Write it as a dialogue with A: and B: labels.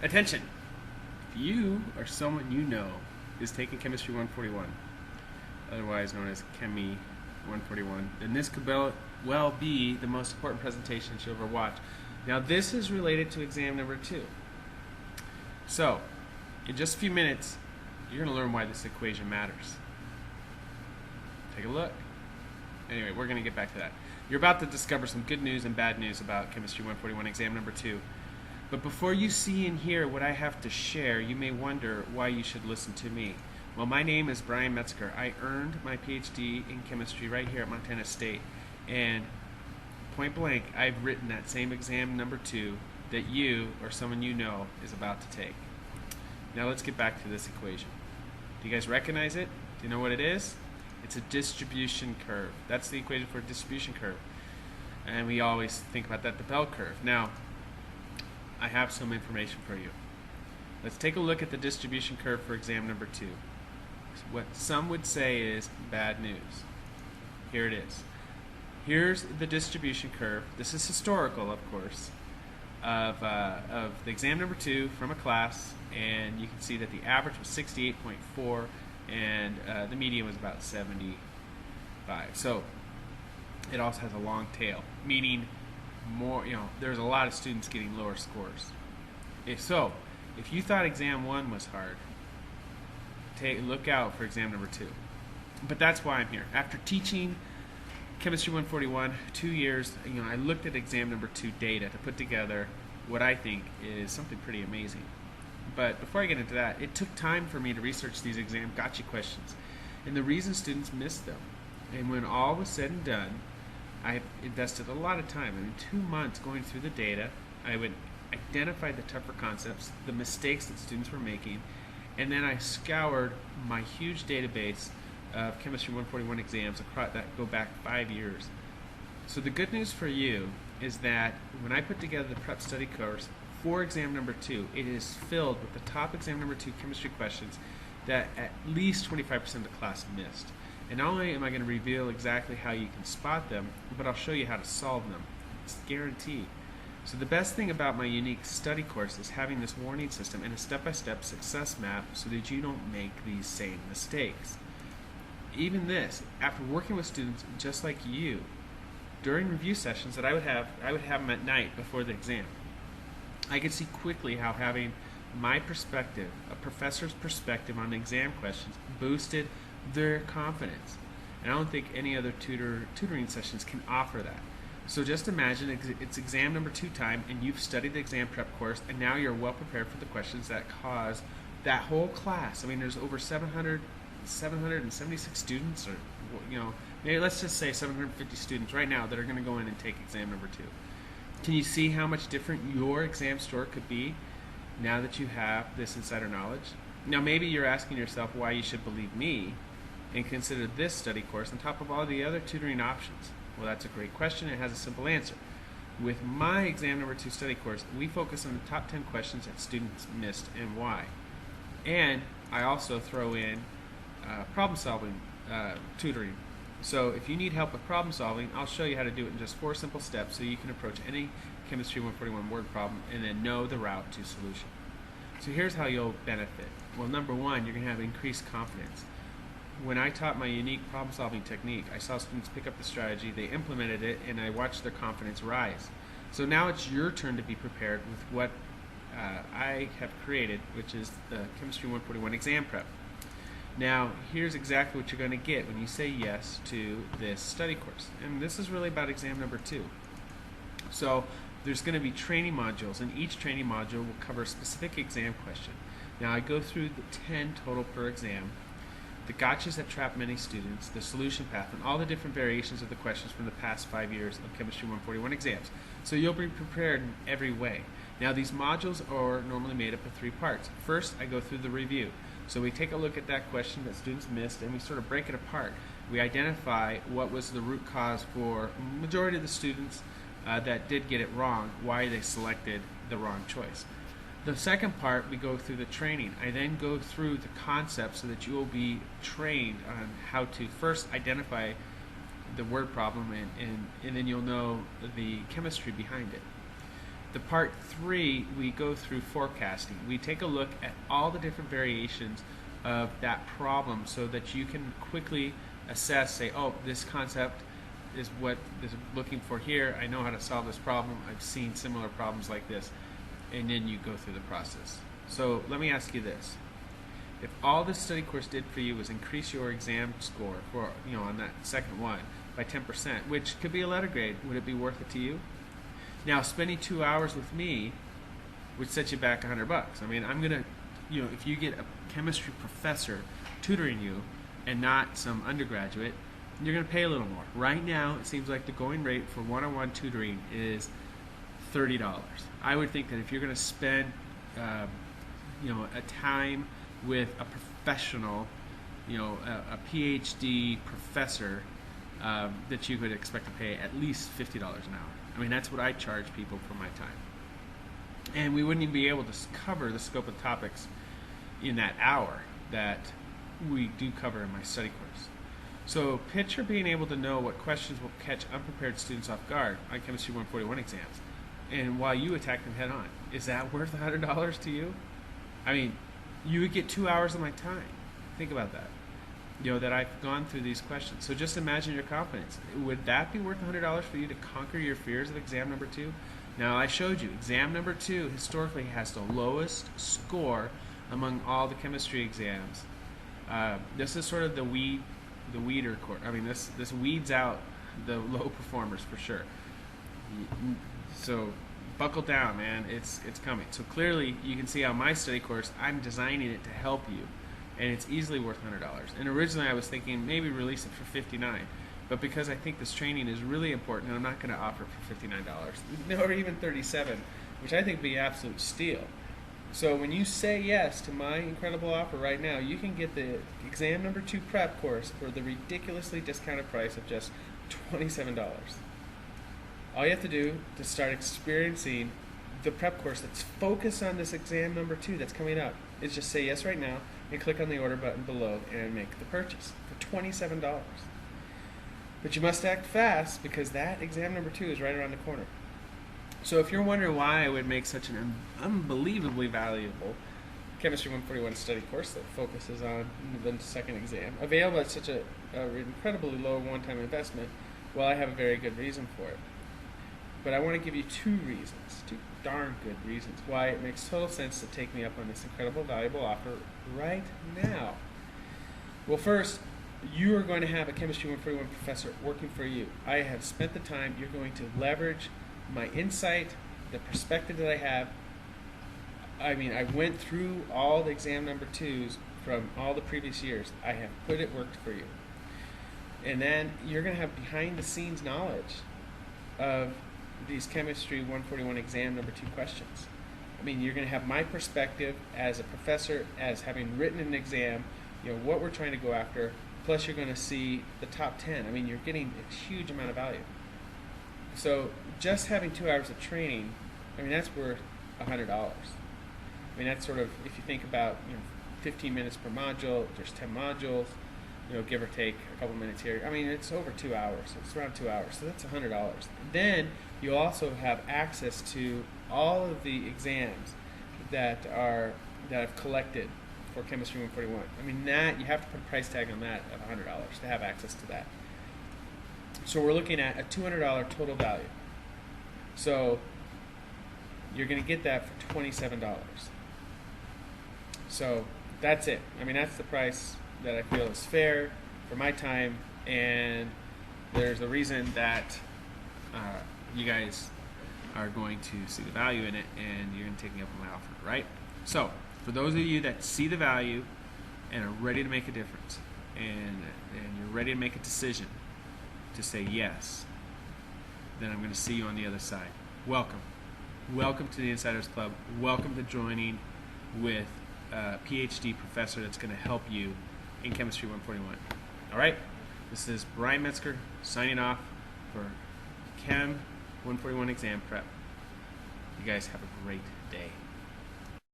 A: Attention! If you or someone you know is taking Chemistry 141, otherwise known as chmy 141, then this could well be the most important presentation you'll ever watch. Now this is related to exam number 2. So, in just a few minutes, you're going to learn why this equation matters. Take a look. Anyway, we're going to get back to that. You're about to discover some good news and bad news about Chemistry 141 exam number 2. But before you see and hear what I have to share, you may wonder why you should listen to me. Well, my name is Brian Metzger. I earned my PhD in chemistry right here at Montana State. And point blank, I've written that same exam number 2 that you or someone you know is about to take. Now let's get back to this equation. Do you guys recognize it? Do you know what it is? It's a distribution curve. That's the equation for a distribution curve. And we always think about that, the bell curve. Now, I have some information for you. Let's take a look at the distribution curve for exam number 2. What some would say is bad news. Here it is. Here's the distribution curve. This is historical, of course, of the exam number 2 from a class, and you can see that the average was 68.4 and the median was about 75. So it also has a long tail, meaning more, there's a lot of students getting lower scores. If you thought exam 1 was hard, look out for exam number 2. But that's why I'm here. After teaching Chemistry 141 2 years, I looked at exam number 2 data to put together what I think is something pretty amazing. But before I get into that, it took time for me to research these exam gotcha questions and the reason students missed them. And when all was said and done, I invested a lot of time. In 2 months going through the data, I would identify the tougher concepts, the mistakes that students were making, and then I scoured my huge database of Chemistry 141 exams that go back 5 years. So the good news for you is that when I put together the prep study course for exam number 2, it is filled with the top exam number 2 chemistry questions that at least 25% of the class missed. And not only am I going to reveal exactly how you can spot them, but I'll show you how to solve them. It's guaranteed. So the best thing about my unique study course is having this warning system and a step-by-step success map so that you don't make these same mistakes. Even this, after working with students just like you, during review sessions that I would have them at night before the exam, I could see quickly how having my perspective, a professor's perspective on the exam questions, boosted their confidence. And I don't think any other tutoring sessions can offer that. So just imagine it's exam number 2 time and you've studied the exam prep course and now you're well prepared for the questions that cause that whole class. I mean, there's over 776 students, or maybe let's just say 750 students right now that are going to go in and take exam number 2. Can you see how much different your exam score could be now that you have this insider knowledge? Now maybe you're asking yourself why you should believe me and consider this study course on top of all the other tutoring options. Well, that's a great question. It has a simple answer. With my exam number 2 study course, we focus on the top 10 questions that students missed and why. And I also throw in problem solving tutoring. So if you need help with problem solving, I'll show you how to do it in just 4 simple steps so you can approach any Chemistry 141 word problem and then know the route to solution. So here's how you'll benefit. Well, number 1, you're going to have increased confidence. When I taught my unique problem solving technique, I saw students pick up the strategy, they implemented it, and I watched their confidence rise. So now it's your turn to be prepared with what I have created, which is the Chemistry 141 exam prep. Now, here's exactly what you're going to get when you say yes to this study course. And this is really about exam number 2. So there's going to be training modules, and each training module will cover a specific exam question. Now, I go through the 10 total per exam, the gotchas that trap many students, the solution path, and all the different variations of the questions from the past 5 years of Chemistry 141 exams. So you'll be prepared in every way. Now, these modules are normally made up of 3 parts. First, I go through the review. So we take a look at that question that students missed and we sort of break it apart. We identify what was the root cause for the majority of the students that did get it wrong, why they selected the wrong choice. The second part, we go through the training. I then go through the concepts so that you will be trained on how to first identify the word problem and then you'll know the chemistry behind it. The part 3, we go through forecasting. We take a look at all the different variations of that problem so that you can quickly assess, say, oh, this concept is what is looking for here. I know how to solve this problem. I've seen similar problems like this. And then you go through the process. So let me ask you this. If all this study course did for you was increase your exam score for, on that second one by 10%, which could be a letter grade, would it be worth it to you? Now, spending 2 hours with me would set you back $100. I mean, I'm going to, if you get a chemistry professor tutoring you and not some undergraduate, you're going to pay a little more. Right now, it seems like the going rate for one-on-one tutoring is $30. I would think that if you're going to spend, a time with a professional, a PhD professor, that you could expect to pay at least $50 an hour. I mean, that's what I charge people for my time. And we wouldn't even be able to cover the scope of topics in that hour that we do cover in my study course. So picture being able to know what questions will catch unprepared students off guard on Chemistry 141 exams, and while you attack them head on. Is that worth $100 to you? I mean, you would get 2 hours of my time. Think about that. That I've gone through these questions. So just imagine your confidence. Would that be worth $100 for you to conquer your fears of exam number 2? Now, I showed you, exam number 2 historically has the lowest score among all the chemistry exams. This is sort of the weeder course. I mean, this weeds out the low performers for sure. So buckle down, man. It's coming. So clearly, you can see how my study course, I'm designing it to help you. And it's easily worth $100. And originally I was thinking maybe release it for $59, but because I think this training is really important, and I'm not going to offer it for $59, or even $37, which I think would be absolute steal. So when you say yes to my incredible offer right now, you can get the exam number 2 prep course for the ridiculously discounted price of just $27. All you have to do to start experiencing the prep course that's focused on this exam number 2 that's coming up is just say yes right now and click on the order button below and make the purchase for $27. But you must act fast because that exam number 2 is right around the corner. So if you're wondering why I would make such an unbelievably valuable Chemistry 141 study course that focuses on the second exam, available at such an incredibly low one-time investment, well, I have a very good reason for it. But I want to give you 2 reasons, 2 darn good reasons, why it makes total sense to take me up on this incredible, valuable offer right now. Well, first, you are going to have a Chemistry 141 professor working for you. I have spent the time. You're going to leverage my insight, the perspective that I have. I mean, I went through all the exam number 2s from all the previous years. I have put it worked for you. And then you're going to have behind-the-scenes knowledge of these Chemistry 141 exam number 2 questions. I mean, you're going to have my perspective as a professor, as having written an exam, what we're trying to go after, plus you're going to see the top 10. I mean, you're getting a huge amount of value. So just having 2 hours of training, I mean, that's worth $100. I mean, that's sort of, if you think about 15 minutes per module, there's 10 modules, give or take a couple minutes here. I mean, it's over 2 hours. It's around 2 hours, so that's $100. Then you also have access to all of the exams that I've collected for Chemistry 141. I mean, that you have to put a price tag on that of $100 to have access to that. So we're looking at a $200 total value. So you're going to get that for $27. So that's it. I mean, that's the price that I feel is fair for my time, and there's a reason that you guys are going to see the value in it, and you're going to take me up on my offer, right? So for those of you that see the value and are ready to make a difference, and you're ready to make a decision to say yes, then I'm going to see you on the other side. Welcome. Welcome to the Insiders Club. Welcome to joining with a PhD professor that's going to help you in Chemistry 141. All right? This is Brian Metzger signing off for Chem 141 Exam Prep. You guys have a great day.